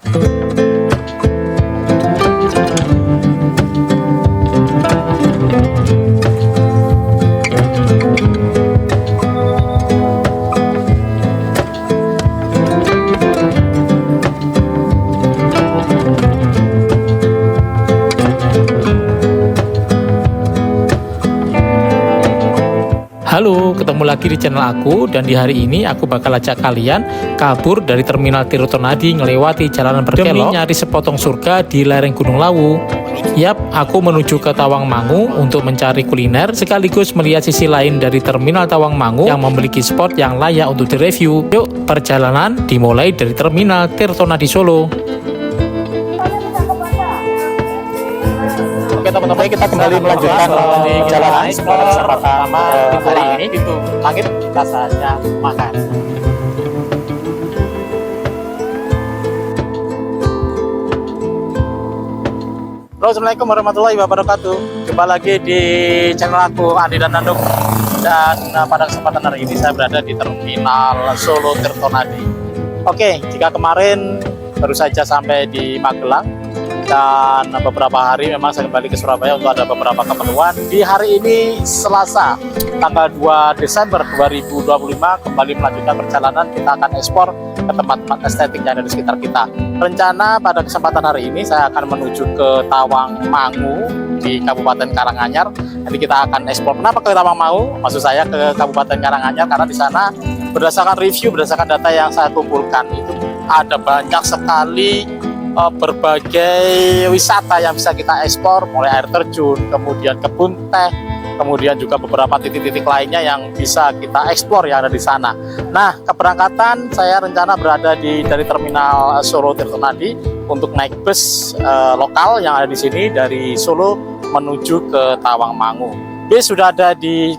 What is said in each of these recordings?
Halo, ketemu lagi di channel aku, dan di hari ini aku bakal ajak kalian kabur dari Terminal Tirtonadi ngelewati jalanan berkelok demi nyari sepotong surga di lereng Gunung Lawu. Yap, aku menuju ke Tawangmangu untuk mencari kuliner sekaligus melihat sisi lain dari Terminal Tawangmangu yang memiliki spot yang layak untuk direview. Yuk, perjalanan dimulai dari Terminal Tirtonadi Solo. Oke teman-teman, kita kembali melanjutkan perjalanan pada kesempatan hari ini. Itu langit kita saja makan. Halo, assalamualaikum warahmatullahi wabarakatuh. Jumpa lagi di channel aku, Andi dan Nandung. Dan pada kesempatan hari ini saya berada di Terminal Solo Tirtonadi. Oke, jika kemarin baru saja sampai di Magelang dan beberapa hari memang saya kembali ke Surabaya untuk ada beberapa keperluan. Di hari ini Selasa tanggal 2 Desember 2025 kembali melanjutkan perjalanan. Kita akan ekspor ke tempat-tempat estetik yang ada di sekitar kita. Rencana pada kesempatan hari ini saya akan menuju ke Tawangmangu di Kabupaten Karanganyar. Nanti kita akan ekspor. Kenapa ke Tawangmangu? Maksud saya ke Kabupaten Karanganyar karena di sana berdasarkan review, berdasarkan data yang saya kumpulkan itu ada banyak sekali berbagai wisata yang bisa kita ekspor, mulai air terjun, kemudian kebun teh, kemudian juga beberapa titik-titik lainnya yang bisa kita ekspor yang ada di sana. Nah, keberangkatan saya rencana berada dari Terminal Solo Tirtonadi untuk naik bus lokal yang ada di sini dari Solo menuju ke Tawangmangu. Bis sudah ada di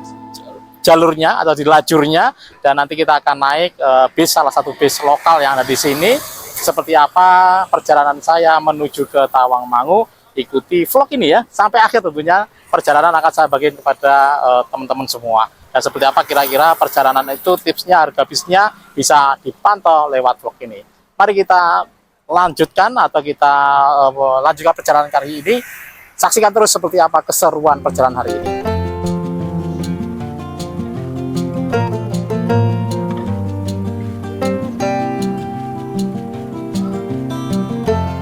jalurnya atau di lajurnya, dan nanti kita akan naik bis, salah satu bis lokal yang ada di sini. Seperti apa perjalanan saya menuju ke Tawangmangu, ikuti vlog ini ya sampai akhir. Tentunya perjalanan akan saya bagikan kepada teman-teman semua. Dan seperti apa kira-kira perjalanan itu, tipsnya, harga bisnya bisa dipantau lewat vlog ini. Mari kita lanjutkan atau kita lanjutkan perjalanan kali ini. Saksikan terus seperti apa keseruan perjalanan hari ini.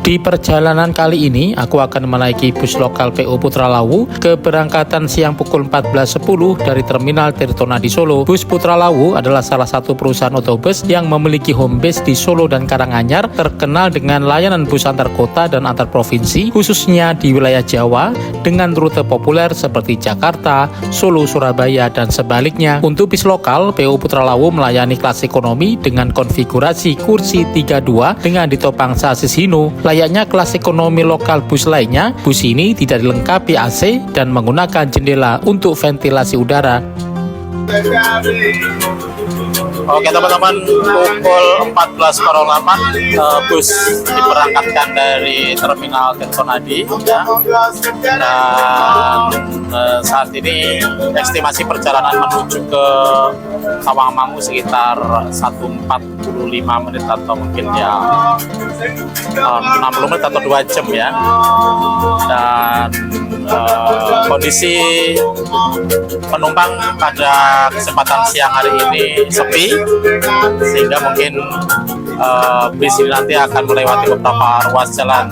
Di perjalanan kali ini, aku akan menaiki bus lokal PO Putra Lawu keberangkatan siang pukul 14.10 dari Terminal Tirtonadi Solo. Bus Putra Lawu adalah salah satu perusahaan otobus yang memiliki home base di Solo dan Karanganyar, terkenal dengan layanan bus antar kota dan antar provinsi, khususnya di wilayah Jawa, dengan rute populer seperti Jakarta, Solo, Surabaya, dan sebaliknya. Untuk bis lokal, PO Putra Lawu melayani kelas ekonomi dengan konfigurasi kursi 32 dengan ditopang sasis Hino. Layaknya kelas ekonomi lokal bus lainnya, bus ini tidak dilengkapi AC dan menggunakan jendela untuk ventilasi udara. Oke teman-teman, pukul 14.08 bus diberangkatkan dari Terminal Tirtonadi ya. Dan saat ini estimasi perjalanan menuju ke Tawangmangu sekitar 1:45 menit atau mungkin ya 60 menit atau 2 jam ya. Dan kondisi penumpang pada kesempatan siang hari ini sepi, sehingga mungkin bis ini nanti akan melewati beberapa ruas jalan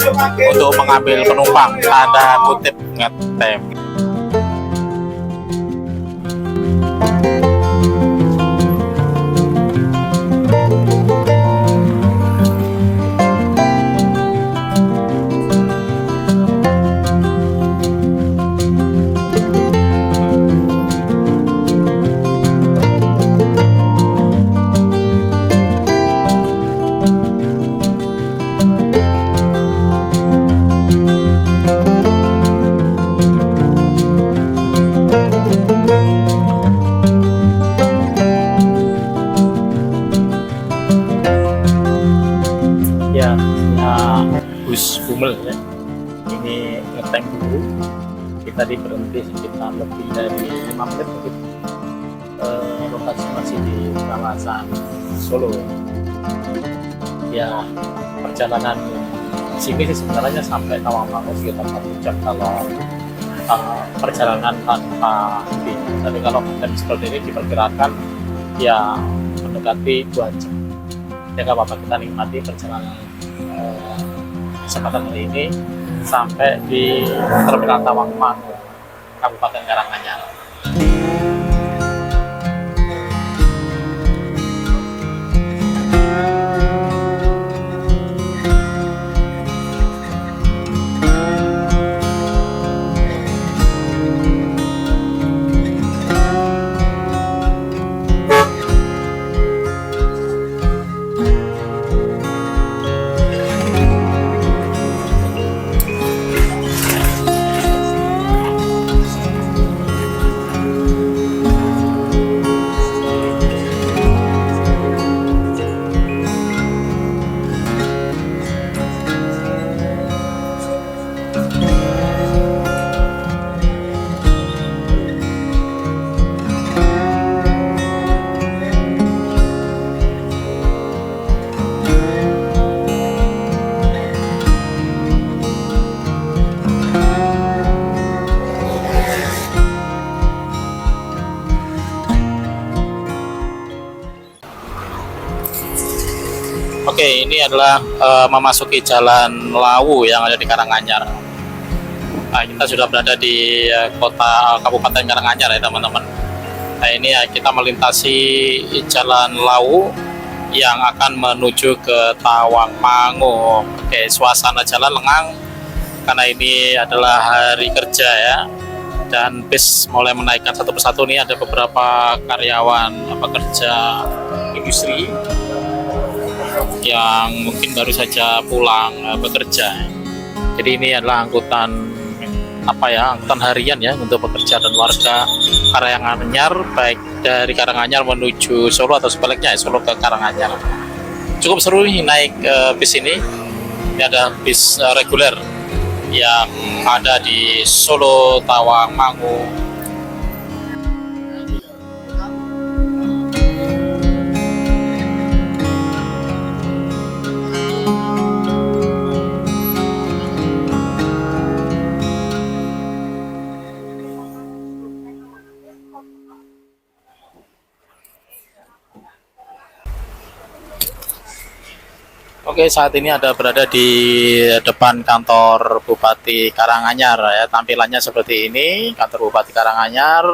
untuk mengambil penumpang, tanda kutip ngetem. Bus Bumel ya. Ini ngetem dulu. Kita berhenti sekitar lebih dari 5 menit mungkin. Lokasi masih di kawasan Solo. Ya, perjalanan sini sih sebenarnya sampai Tawangmangu sekitar 1 jam kalau perjalanan tanpa henti. Tapi kalau konten seperti ini diperkirakan ya mendekati 2 jam. Ya nggak apa-apa, kita nikmati perjalanan kesempatan hari ini sampai di Terminal Tawangmangu, Kabupaten Karanganyar. Oke, ini adalah memasuki Jalan Lawu yang ada di Karanganyar. Nah, kita sudah berada di kota Kabupaten Karanganyar ya teman-teman. Nah, ini ya kita melintasi Jalan Lawu yang akan menuju ke Tawangmangu. Oke, suasana jalan lengang karena ini adalah hari kerja ya. Dan bis mulai menaikkan satu persatu. Nih ada beberapa karyawan pekerja industri yang mungkin baru saja pulang bekerja. Jadi ini adalah angkutan angkutan harian ya untuk pekerja dan warga Karanganyar, baik dari Karanganyar menuju Solo atau sebaliknya Solo ke Karanganyar. Cukup seru nih naik bis ini. Ini ada bis reguler yang ada di Solo Tawangmangu. Oke, saat ini ada berada di depan kantor Bupati Karanganyar ya. Tampilannya seperti ini, kantor Bupati Karanganyar.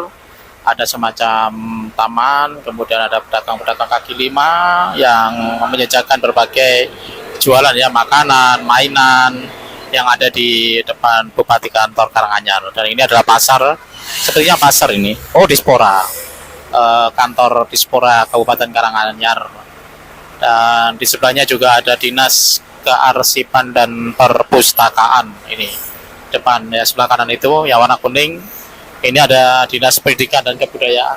Ada semacam taman, kemudian ada pedagang-pedagang kaki lima yang menjajakan berbagai jualan ya, makanan, mainan yang ada di depan Bupati kantor Karanganyar. Dan ini adalah pasar, sepertinya pasar ini. Oh, Dispora, kantor Dispora Kabupaten Karanganyar. Dan di sebelahnya juga ada Dinas Kearsipan dan Perpustakaan. Ini depan ya, sebelah kanan itu yang warna kuning. Ini ada Dinas Pendidikan dan Kebudayaan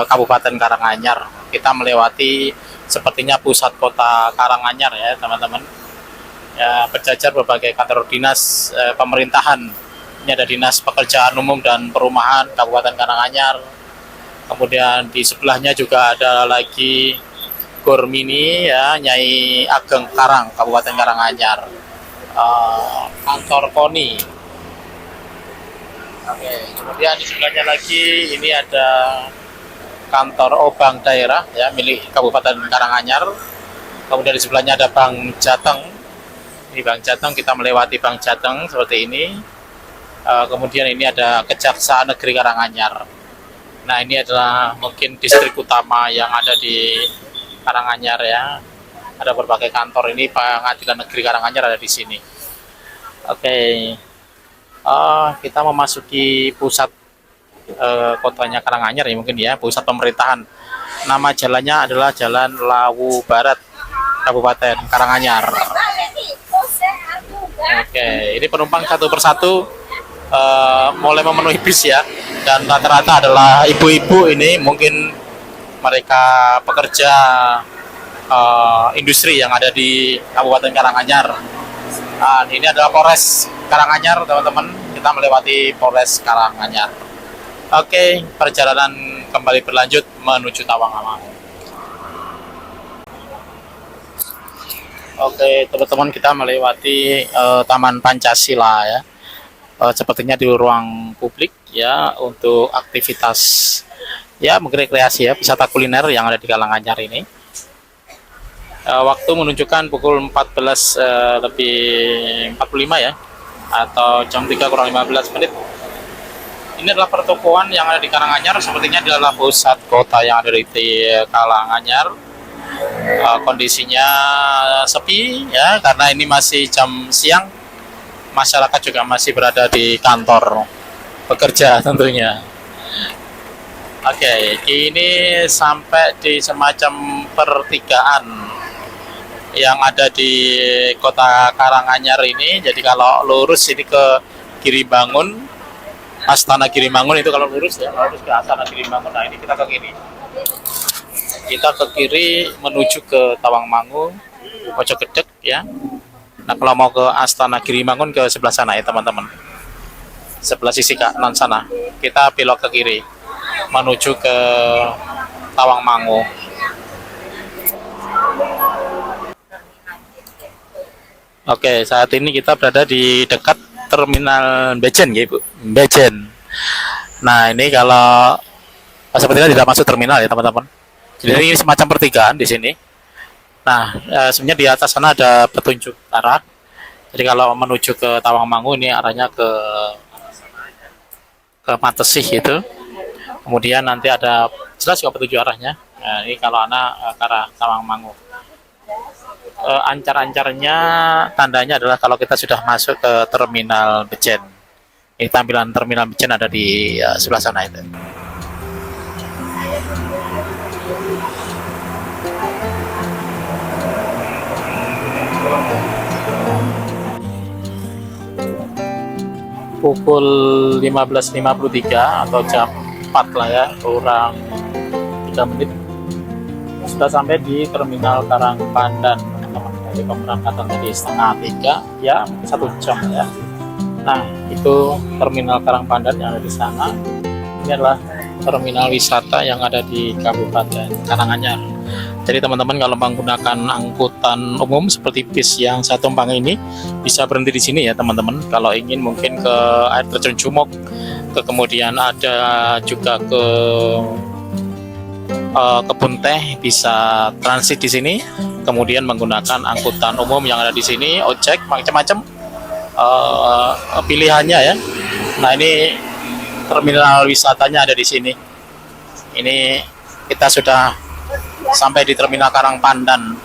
Kabupaten Karanganyar. Kita melewati sepertinya pusat kota Karanganyar ya teman-teman. Ya, berjajar berbagai kantor dinas pemerintahan. Ini ada Dinas Pekerjaan Umum dan Perumahan Kabupaten Karanganyar. Kemudian di sebelahnya juga ada lagi Gor Mini ya, Nyai Ageng Karang Kabupaten Karanganyar. Kantor KONI. Oke, kemudian di sebelahnya lagi ini ada kantor Obang daerah ya milik Kabupaten Karanganyar. Kemudian di sebelahnya ada Bank Jateng. Ini Bank Jateng, kita melewati Bank Jateng seperti ini. Kemudian ini ada Kejaksaan Negeri Karanganyar. Nah, ini adalah mungkin distrik utama yang ada di Karanganyar ya. Ada berbagai kantor, ini Pengadilan Negeri Karanganyar ada di sini. Oke. Kita memasuki pusat kotanya Karanganyar ya mungkin ya, pusat pemerintahan. Nama jalannya adalah Jalan Lawu Barat Kabupaten Karanganyar. Oke, ini penumpang satu persatu mulai memenuhi bis ya, dan rata-rata adalah ibu-ibu. Ini mungkin mereka pekerja industri yang ada di Kabupaten Karanganyar. Ini adalah Polres Karanganyar teman-teman, kita melewati Polres Karanganyar. Oke, perjalanan kembali berlanjut menuju Tawangmangu. Oke, teman-teman, kita melewati Taman Pancasila ya. Sepertinya di ruang publik ya untuk aktivitas ya mungkin rekreasi ya, wisata kuliner yang ada di Karanganyar ini. Waktu menunjukkan pukul 14 lebih 45 ya, atau jam 3 kurang 15 menit. Ini adalah pertokoan yang ada di Karanganyar, sepertinya adalah pusat kota yang ada di Karanganyar. Kondisinya sepi ya, karena ini masih jam siang, masyarakat juga masih berada di kantor bekerja tentunya. Oke, ini sampai di semacam pertigaan yang ada di kota Karanganyar ini. Jadi kalau lurus ini ke Giribangun, Astana Giribangun itu kalau lurus ya, lurus ke Astana Giribangun. Nah, ini kita ke kiri. Kita ke kiri menuju ke Tawangmangu, Mojokedek ya. Nah, kalau mau ke Astana Giribangun ke sebelah sana ya teman-teman. Sebelah sisi kanan sana. Kita belok ke kiri menuju ke Tawangmangu. Oke, saat ini kita berada di dekat terminal Bejen ya Ibu. Bejen. Nah, ini kalau sepertinya tidak masuk terminal ya teman-teman. Jadi ini semacam pertigaan di sini. Nah, sebenarnya di atas sana ada petunjuk arah. Jadi kalau menuju ke Tawangmangu ini arahnya ke Matesih itu. Kemudian nanti ada jelas juga petunjuk arahnya. Nah, ini kalau anak ke arah Tawangmangu. Ancar-ancarnya tandanya adalah kalau kita sudah masuk ke terminal Bejen. Ini tampilan terminal Bejen ada di sebelah sana itu. Pukul 15.53 atau jam 4 lah ya, kurang 3 menit sudah sampai di terminal Karangpandan teman-teman. Dari pemberangkatan tadi setengah 3 ya, 1 jam ya. Nah, itu terminal Karangpandan yang ada di sana. Ini adalah terminal wisata yang ada di Kabupaten Karanganyar. Jadi teman-teman kalau menggunakan angkutan umum seperti bis yang saya tumpangi ini bisa berhenti di sini ya teman-teman. Kalau ingin mungkin ke air terjun Jumok, kemudian ada juga ke kebun teh, bisa transit di sini. Kemudian menggunakan angkutan umum yang ada di sini, ojek macam-macam pilihannya ya. Nah, ini terminal wisatanya ada di sini. Ini kita sudah sampai di terminal Karangpandan,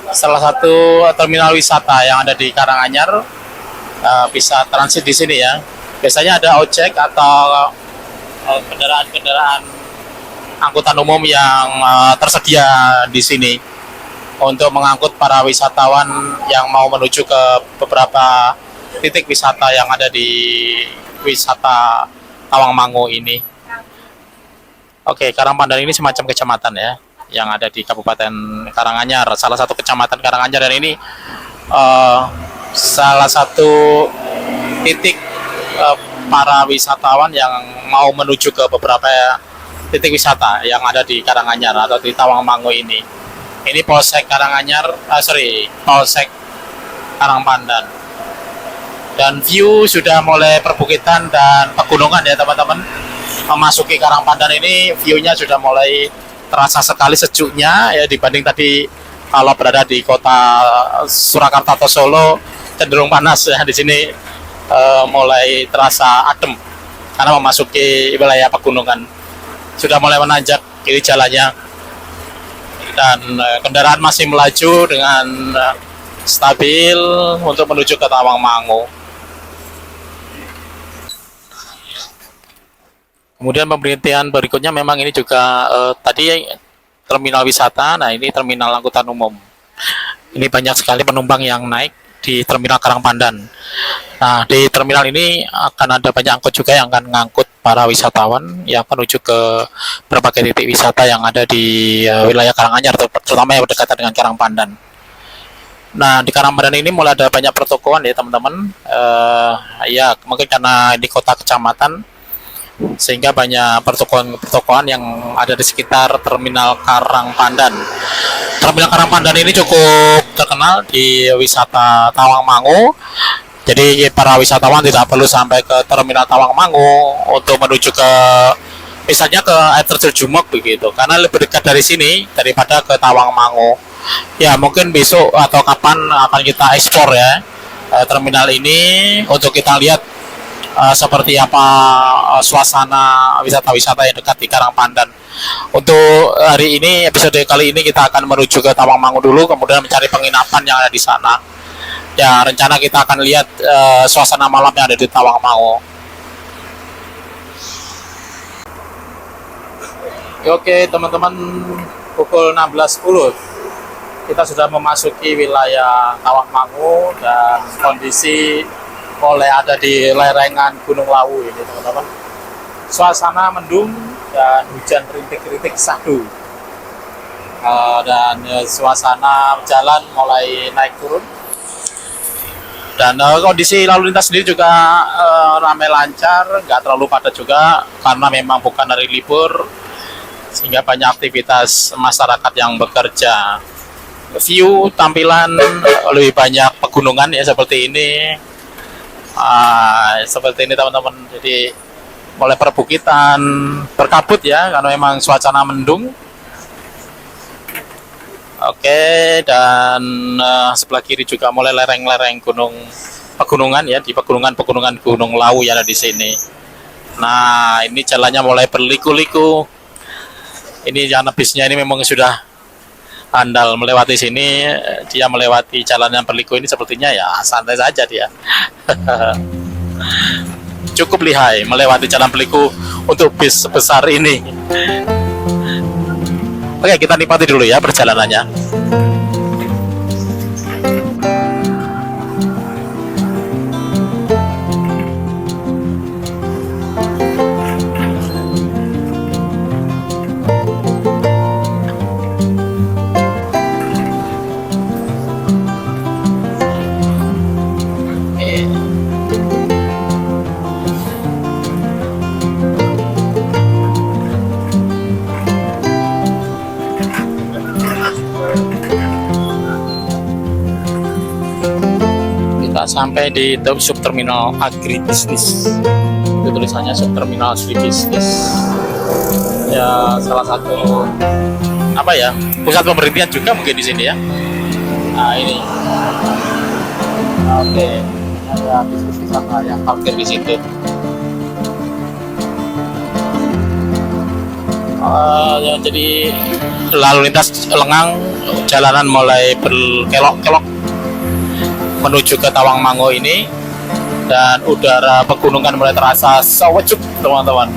salah satu terminal wisata yang ada di Karanganyar. Bisa transit di sini ya. Biasanya ada ojek atau kendaraan-kendaraan angkutan umum yang tersedia di sini untuk mengangkut para wisatawan yang mau menuju ke beberapa titik wisata yang ada di wisata Tawangmangu ini. Oke, Karangpandan ini semacam kecamatan ya, yang ada di Kabupaten Karanganyar, salah satu kecamatan Karanganyar, dan ini salah satu titik para wisatawan yang mau menuju ke beberapa titik wisata yang ada di Karanganyar atau di Tawangmangu ini. Ini Polsek Karanganyar, Polsek Karangpandan. Dan view sudah mulai perbukitan dan pegunungan ya teman-teman. Memasuki Karangpandan ini view-nya sudah mulai terasa sekali sejuknya ya, dibanding tadi kalau berada di kota Surakarta atau Solo cenderung panas ya. Di sini mulai terasa adem karena memasuki wilayah pegunungan. Sudah mulai menanjak kiri jalannya dan kendaraan masih melaju dengan stabil untuk menuju ke Tawangmangu. Kemudian pemberhentian berikutnya memang ini juga tadi terminal wisata. Nah, ini terminal angkutan umum. Ini banyak sekali penumpang yang naik di terminal Karangpandan. Nah, di terminal ini akan ada banyak angkot juga yang akan mengangkut para wisatawan yang menuju ke berbagai titik wisata yang ada di wilayah Karanganyar, terutama yang berdekatan dengan Karangpandan. Nah, di Karangpandan ini mulai ada banyak pertokoan ya teman-teman. Ya, mungkin karena di kota kecamatan, sehingga banyak pertokoan-pertokoan yang ada di sekitar Terminal Karang Pandan. Terminal Karang Pandan ini cukup terkenal di wisata Tawangmangu. Jadi para wisatawan tidak perlu sampai ke Terminal Tawangmangu untuk menuju ke misalnya ke air terjun Jumok begitu, karena lebih dekat dari sini daripada ke Tawangmangu. Ya mungkin besok atau kapan akan kita ekspor ya terminal ini untuk kita lihat seperti apa suasana wisata-wisata yang dekat di Karang Pandan. Untuk hari ini, episode kali ini kita akan menuju ke Tawangmangu dulu, kemudian mencari penginapan yang ada di sana. Ya, rencana kita akan lihat suasana malam yang ada di Tawangmangu. Oke, teman-teman, pukul 16.10 kita sudah memasuki wilayah Tawangmangu dan kondisi mulai ada di lerengan Gunung Lawu ini, teman-teman. Suasana mendung dan hujan rintik-rintik syahdu, dan suasana jalan mulai naik turun, dan kondisi lalu lintas sendiri juga ramai lancar, nggak terlalu padat juga karena memang bukan hari libur, sehingga banyak aktivitas masyarakat yang bekerja. View tampilan lebih banyak pegunungan ya seperti ini. Seperti ini teman-teman, jadi mulai perbukitan berkabut ya karena memang suasana mendung. Oke, dan sebelah kiri juga mulai lereng-lereng pegunungan ya, di pegunungan Gunung Lawu yang ada di sini. Nah, ini jalannya mulai berliku-liku. Ini yang bisnya ini memang sudah andal melewati sini, dia melewati jalan yang berliku ini sepertinya ya santai saja dia. Cukup lihai melewati jalan berliku untuk bis sebesar ini. Oke, kita nikmati dulu ya perjalanannya. Sampai di subterminal agribisnis, itu tulisannya subterminal agribisnis ya, salah satu apa ya, pusat pemberhentian juga mungkin di sini ya. Nah ini oke, ada bis wisata yang parkir di situ. Ya, jadi lalu lintas lengang, jalanan mulai berkelok-kelok menuju ke Tawangmangu ini, dan udara pegunungan mulai terasa sejuk teman-teman.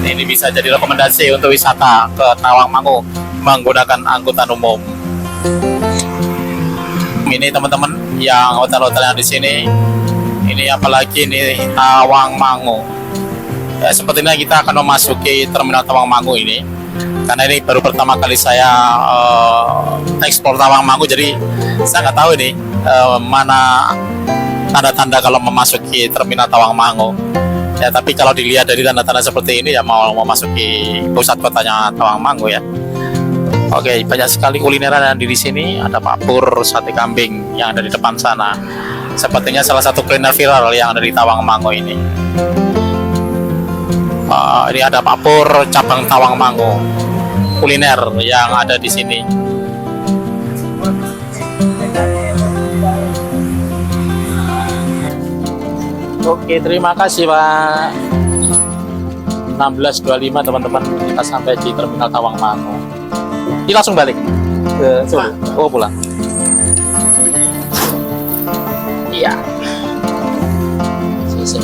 Ini bisa jadi rekomendasi untuk wisata ke Tawangmangu menggunakan angkutan umum. Ini teman-teman yang hotel-hotel yang di sini, ini apalagi ini Tawangmangu. Ya, sepertinya kita akan memasuki terminal Tawangmangu ini, karena ini baru pertama kali saya eksplor Tawangmangu, jadi saya nggak tahu ini mana tanda-tanda kalau memasuki terminal Tawangmangu. Ya, tapi kalau dilihat dari tanda-tanda seperti ini ya mau memasuki pusat kotanya Tawangmangu ya. Oke, banyak sekali kulineran yang di sini. Ada Pak Pur sate kambing yang ada di depan sana. Sepertinya salah satu kuliner viral yang ada di Tawangmangu ini. Ini ada Pak Pur cabang Tawangmangu, kuliner yang ada di sini. Oke, terima kasih Pak. 16.25 teman-teman, kita sampai di terminal Tawangmangu. Ini langsung balik ke Solo. Oh, pulang. Iya. Sisi.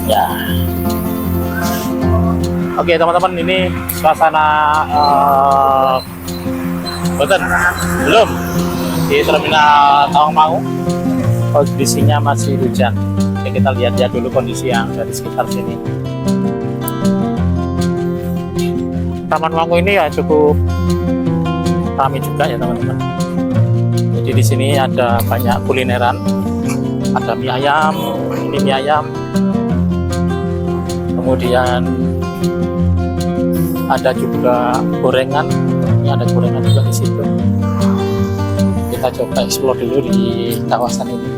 Ya. Oke teman-teman, ini suasana betul belum di terminal Tawangmangu. Kondisinya masih hujan. Oke, kita lihat ya dulu kondisi yang dari sekitar sini. Taman Mangu ini ya cukup ramai juga ya teman-teman. Jadi di sini ada banyak kulineran, ada mie ayam, ini mie ayam, kemudian ada juga gorengan, ini ada gorengan juga di situ. Kita coba explore dulu di kawasan ini.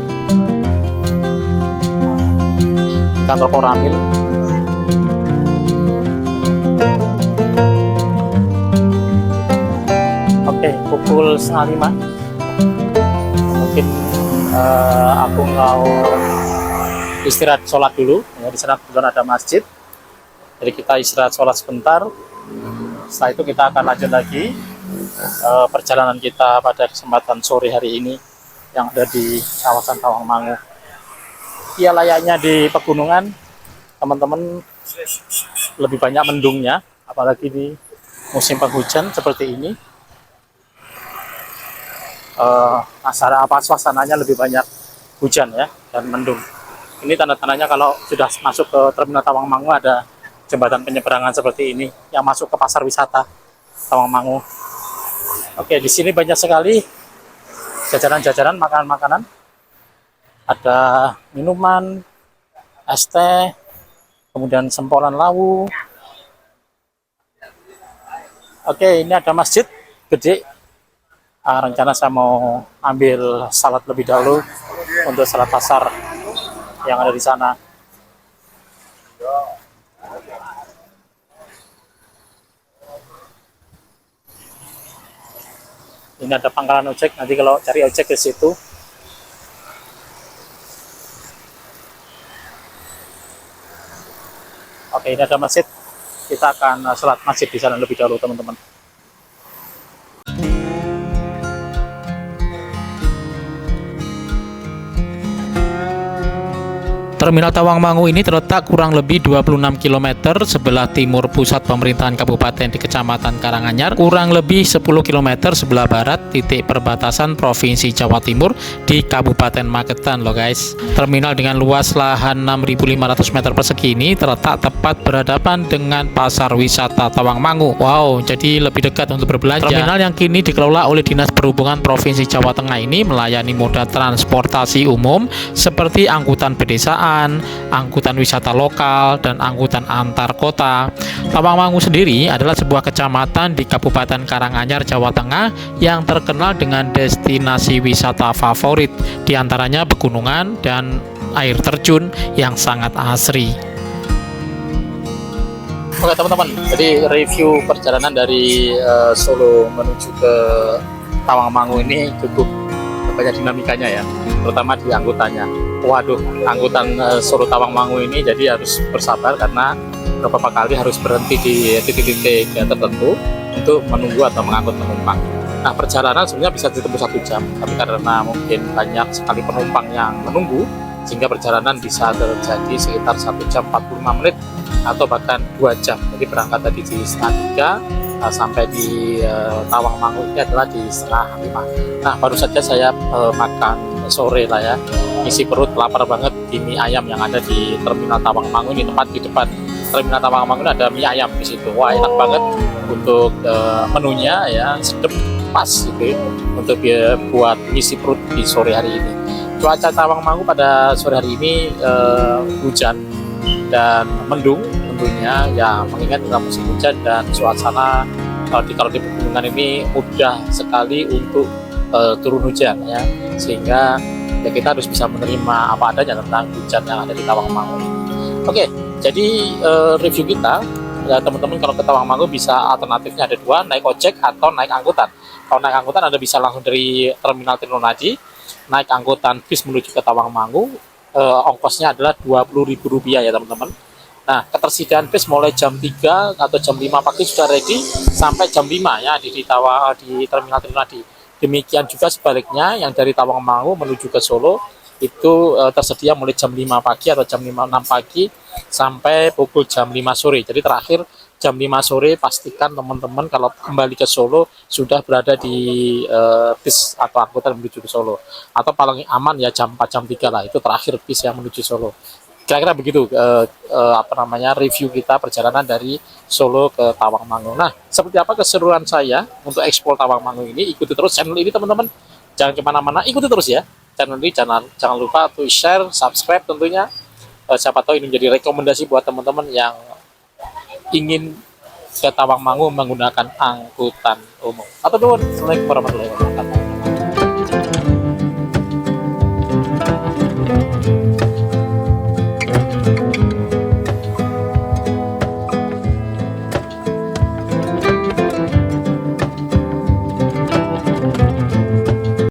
Kantor Koramil. Oke, pukul 4:30. Mungkin aku mau istirahat sholat dulu. Ya, di sana kebetulan ada masjid. Jadi kita istirahat sholat sebentar. Setelah itu kita akan lanjut lagi perjalanan kita pada kesempatan sore hari ini yang ada di kawasan Tawangmangu. Ya, layaknya di pegunungan, teman-teman, lebih banyak mendungnya, apalagi di musim penghujan seperti ini. Suasananya lebih banyak hujan ya dan mendung. Ini tanda-tandanya kalau sudah masuk ke Terminal Tawangmangu ada jembatan penyeberangan seperti ini yang masuk ke pasar wisata Tawangmangu. Oke, di sini banyak sekali jajanan-jajanan, makanan-makanan. Ada minuman, es teh, kemudian sempolan lawu. Oke, ini ada masjid gede. Rencana saya mau ambil salat lebih dahulu untuk salat pasar yang ada di sana. Ini ada pangkalan ojek, nanti kalau cari ojek ke situ. Oke, ini ada masjid. Kita akan salat masjid di sana lebih dahulu, teman-teman. Terminal Tawangmangu ini terletak kurang lebih 26 km sebelah timur pusat pemerintahan kabupaten di Kecamatan Karanganyar, kurang lebih 10 km sebelah barat titik perbatasan Provinsi Jawa Timur di Kabupaten Magetan loh guys. Terminal dengan luas lahan 6.500 meter persegi ini terletak tepat berhadapan dengan Pasar Wisata Tawangmangu. Wow, jadi lebih dekat untuk berbelanja. Terminal yang kini dikelola oleh Dinas Perhubungan Provinsi Jawa Tengah ini melayani moda transportasi umum seperti angkutan pedesaan, angkutan wisata lokal, dan angkutan antar kota. Tawangmangu sendiri adalah sebuah kecamatan di Kabupaten Karanganyar, Jawa Tengah yang terkenal dengan destinasi wisata favorit, diantaranya pegunungan dan air terjun yang sangat asri. Oke teman-teman, jadi review perjalanan dari Solo menuju ke Tawangmangu ini cukup banyak dinamikanya ya, terutama di angkutannya. Waduh, angkutan Solo Tawangmangu ini jadi harus bersabar karena beberapa kali harus berhenti di titik-titik tertentu untuk menunggu atau mengangkut penumpang. Nah, perjalanan sebenarnya bisa ditempuh 1 jam, tapi karena mungkin banyak sekali penumpang yang menunggu, sehingga perjalanan bisa terjadi sekitar 1 jam 45 menit atau bahkan 2 jam. Jadi berangkat tadi di 2:30 sampai di Tawangmangu ini adalah di 4:30. Nah, baru saja saya makan sore lah ya, isi perut, lapar banget di mie ayam yang ada di Terminal Tawangmangu ini. Tepat di depan Terminal Tawangmangu ini ada mie ayam di situ. Wah, enak banget untuk menunya ya, sedep, pas gitu untuk buat ngisi perut di sore hari ini. Cuaca Tawangmangu pada sore hari ini hujan dan mendung tentunya ya, mengingat dalam musim hujan dan suasana kalau di pegunungan ini mudah sekali untuk turun hujan ya, sehingga ya kita harus bisa menerima apa adanya tentang hujan yang ada di Tawangmangu ini. Oke, jadi review kita ya teman-teman, kalau ke Tawangmangu bisa alternatifnya ada 2, naik ojek atau naik angkutan. Kalau naik angkutan Anda bisa langsung dari Terminal Trinonadi naik angkutan bis menuju ke Tawangmangu, ongkosnya adalah Rp20.000 ya teman-teman. Nah, ketersediaan bis mulai jam 3 atau jam 5 pagi sudah ready sampai jam 5 ya di Terminal Trinonadi. Demikian juga sebaliknya yang dari Tawangmangu menuju ke Solo itu tersedia mulai jam 5 pagi atau jam 6 pagi sampai pukul jam 5 sore. Jadi terakhir jam 5 sore pastikan teman-teman kalau kembali ke Solo sudah berada di bis atau angkutan menuju ke Solo. Atau paling aman ya jam 4 jam 3 lah, itu terakhir bis yang menuju Solo. Kira-kira begitu review kita perjalanan dari Solo ke Tawangmangu. Nah, seperti apa keseruan saya untuk eksplor Tawangmangu ini? Ikuti terus channel ini teman-teman. Jangan kemana-mana, ikuti terus ya channel ini. Jangan lupa to share, subscribe tentunya. Siapa tahu ini menjadi rekomendasi buat teman-teman yang ingin ke Tawangmangu menggunakan angkutan umum. Assalamualaikum warahmatullahi wabarakatuh.